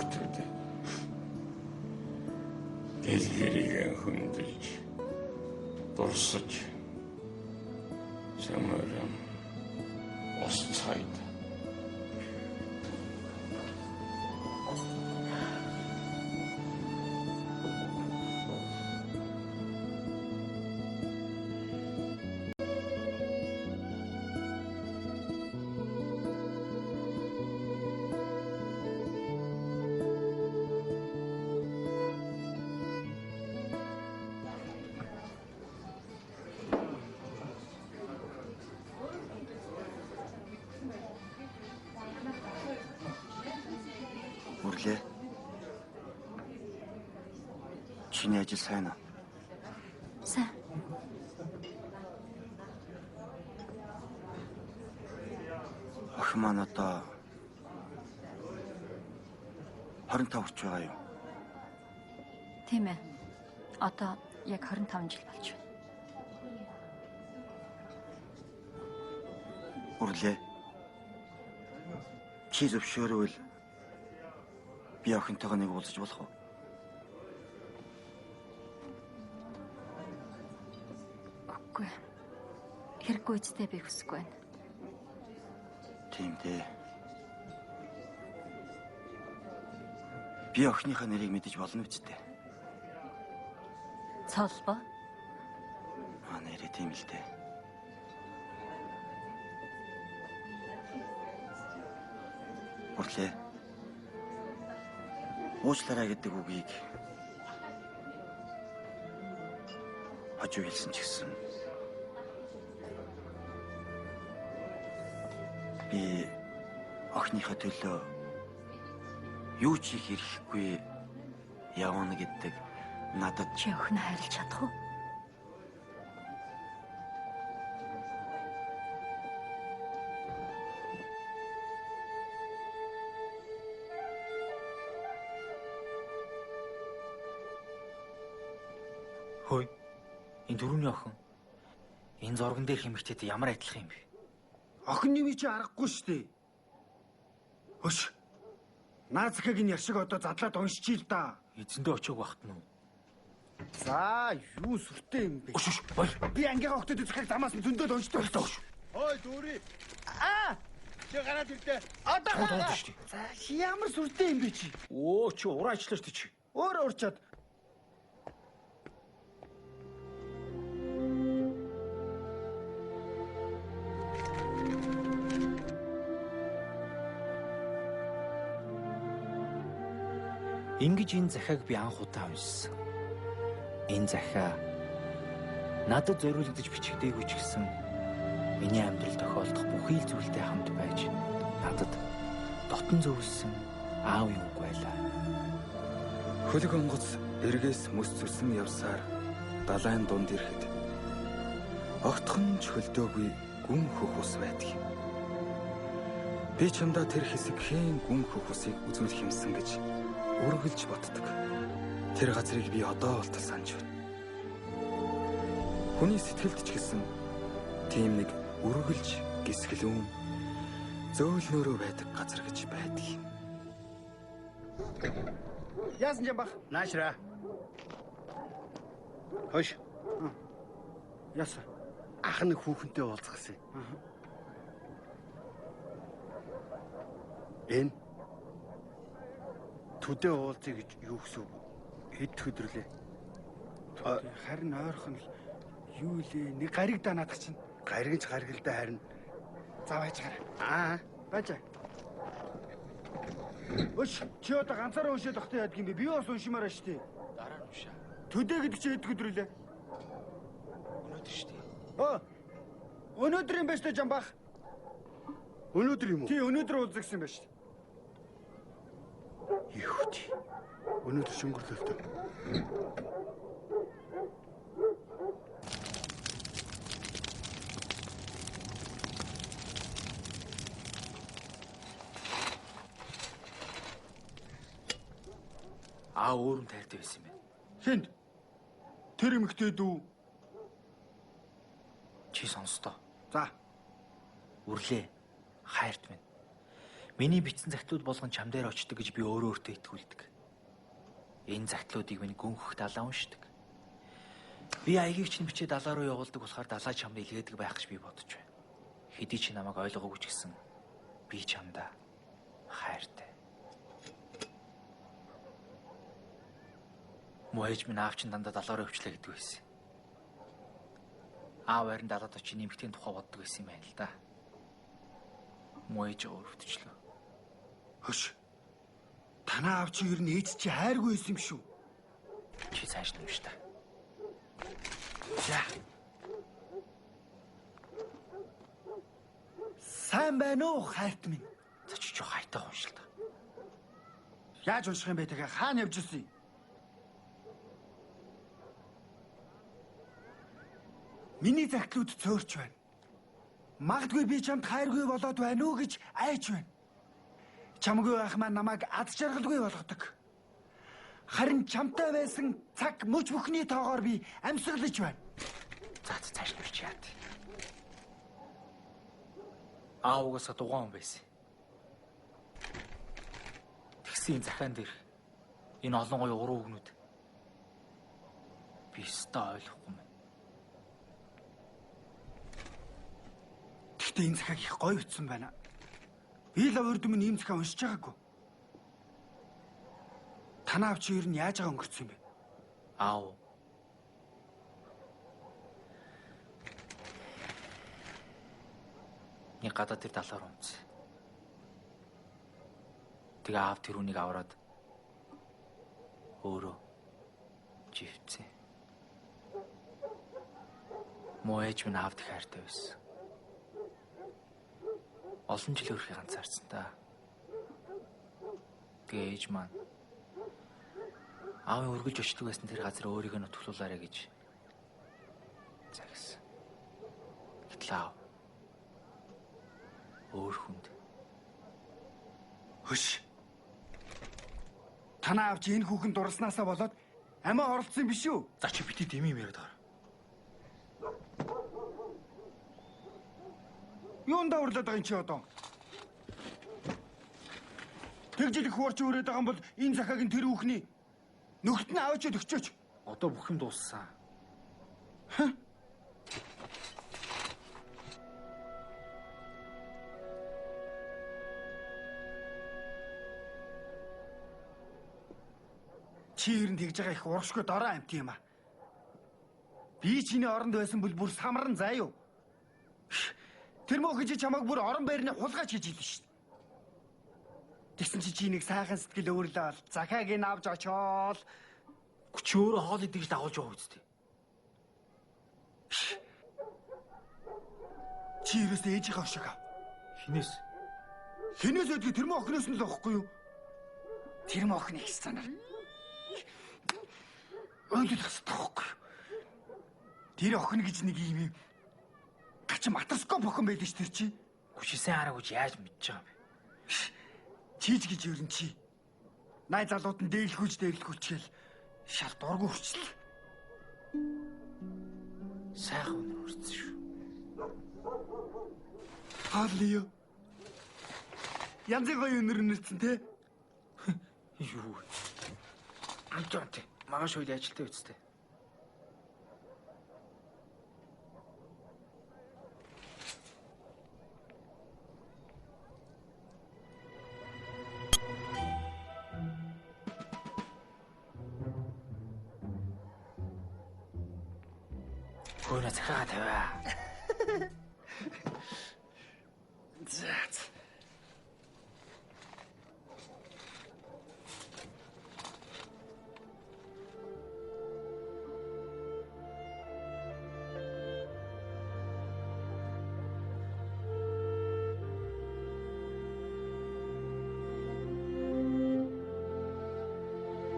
охтууд дэлгэрийг хөндөж дурсаж самарам осцайд Үрлээ. Чиний ажил сайн уу? Сайн. Охин маань одоо 25 хүрч байгаа юу? Тийм ээ. Одоо яг 25 жил болж байна. Үрлээ. Чи зөвшөөрвөл би охинтойгоо нэг уулзаж болох уу? Үгүй. Хэрэггүй үстэй би хүсэхгүй байна. Тийм дээ. Би охиныхаа нэрийг мэдэж болно үсттэй. Цолбоо. Нэрээ тийм л дээ. Үрлээ. Уучлаарай гэдэг үгийг хожуу хэлсэн ч гэсэн би охиныхаа төлөө юу ч хийх эрхгүй явна гэдэг надад Чи охиноо хайрлаж чадах уу? Хөөе. Энэ дөрөвний охин. Энэ зурган дээр хэмэгчтэй ямар адилхан юм бэ? Охин нэмий чи аргагүй шүү дээ. Хөш. Наазахыг яшиг одоо задлаад уншчихъя л да. Эзэндээ очиог багт нь. За, юу сүртэй юм бэ? Өш, баяр. Би ангийнхаа охтод захыг замаас нь зөндөөд уншдаг болтоо. Ой, дүүри. Чи гараад ирдэ. Одоо гараад шүү дээ. За, ямар сүртэй юм бэ чи? Оо, чи ураа ажиллаж тий чи. Өөр уурчаад. Ингэж энэ захиаг би анх удаа уншсан. Энэ захиа надад зориулагдаж бичигдээгүй ч гэсэн миний амьдрал тохиолдох бүхий л зүйлтэй хамт байж надад дотн зөвлөсөн аавын үг байлаа. Хөлөг онгоц эргээс мөс зүсэн явсаар далайн дунд ирэхэд огтхон ч хөлдөөгүй гүн хөх ус байдаг юм. Би чамдаа тэр хэсэгхэн гүн хөх усыг үзүүлэх юмсан гэж үргэлж боддог. Тэр газрыг би одоо болтол санаж байна. Хүний сэтгэлд ч гэсэн тийм нэг үргэлж гисгэлүүн зөөлнөрөө байдаг газар гэж байдаг юм. Яасан юм бах? Наашра. Хош. Яасан. Ах нь хүүхэнтэй уулзгасан. Энэ төдөө уулзъя гэж юу гэсэн үг? Хэд өдрөлээ? Харин ойрхон л юу лээ? Нэг гариг данаадах чинь. Гаригч гаргалдаа харин. За байж гараа. Байж. Өш, чи одоо ганцаараа уншаад ахтай яадаг юм бэ? Би бас уншимаараа штий. Дараа нь уншаа. Төдөө гэдэг чи хэд өдрөлээ? Өнөөдөр штий. Өнөөдөр юм байна штэ Жамбах. Өнөөдөр юм уу? Тий, өнөөдөр уулзсан юм байна штэ. Юуч. Өнөөдөр шөнгөрлөлтөө. Өөрөнд тайртай байсан юм байна. Хинд? Тэр эмэгтэй дүү. Чи сонстоо. За. Үрлээ. Хайрт минь. Миний бичсэн загтлууд болгон чам дээр очдог гэж би өөрөө өөртөө итгүүлдэг. Энэ загтлуудыг миний гүнхэх далаа уншдаг. Би аягыг чинь бичээд далаа руу явуулдаг болохоор далаа чамд илгээдэг байх гэж би бодож байна. Хэдий чи намайг ойлгоогүй ч гэсэн би чамдаа хайртай. Муу ээж минь аав чинь дандаа далаа руу өвчлээ гэдэг байсан. Аав харин далаад очиж нэмэгтийн тухай боддог байсан юм байна л да. Муу ээж өвчлөө. Хөш. Танаа аав чи ер нь ээж чи хайргүй байсан юм шүү. Чи цааш нэмж та. За. Сайн байна уу хайрт минь? За чи хайтай уншил та. Яаж унших юм бэ тэгээ хаана явж ирсэн юм? Миний загтлууд цөөрч байна. Магадгүй би чамд хайргүй болоод байна уу гэж айж байна. Чамгүй байх маань намайг аз жаргалгүй болгодог. Харин чамтай байсан цаг мөч бүхний тоогоор би амьсгалж байна. За цааш нэмж яат. Аавгаас дугаан байсан. Тэгсэн захаан дээр энэ олон гоё уруу өгнүүд би өстой ойлгохгүй юм. Гэхдээ энэ захааг их гоё утсан байна. Би л урд өмнө ийм захаа уншиж байгаагүй. Танаа авч ер нь яаж байгаа өнгөрцөн юм бэ? Аав. Нэг гадаад тэр далаар унц. Тэгээ аав тэрүүнийг аваад өөрөө живцээ. Муу ээж минь аавд хайртай байсан. Олон жил өрхий ганцаарсан та. Тэгээ ээж маань аавын өргөлж очдөг байсан тэр газар өөрийгөө нутглуулаарэ гэж загсан. Гэтэл аав өөр хүнд. Хөш. Танаа авч энэ хүүхэн дурснаасаа болоод амиа оролцсон биш үү? За чи бити дэми юм яриад байгаа. Юунд даарлаад байгаа юм чи одоо? Тэгж их хуурч өрөөд байгаа юм бол энэ захааг нь тэр хүүхний нөхд нь аваад өгчөөч. Одоо бүх юм дууссан. Чи ер нь тэгж байгаа их урагшгүй дорой амт юм а. Би чиний оронд байсан бол бүр самран заа юу? Тэр мөхөж чамайг бүр орон байрны хулгайч гэж хэлсэн шүү дээ. Тэгсэн чи нэг сайхан сэтгэл өөрлөөл захааг нь авч очоод Чи өөрөө хоол идэж дагуулж байгаа үстэй. Чи ерөөсөө ээжийнхээ өшөг ав. Хинээс? Хинээс өдгөө тэр мөн охиноос нь л авахгүй юу? Тэр мөн охин их санаа. Өөдөө тасдахгүй. Тэр охин гэж нэг юм гач матроскоп охин байдаг ш тэр чи. Хүчсэн хараагүй яаж мэдж байгаа юм бэ? Чиж гэж ерэн чи. Най залууд нь дээрлэхүүлчихэл шал дургу хүрчлээ. Сайхан өнөр хүрсэн шүү. Хаалиё. Янзын гоё өнөр өнөрцөн те. Юу. Амтант. Магаш үйл ажилтаа үсттэй. Гүнэ захаа тавиа. За.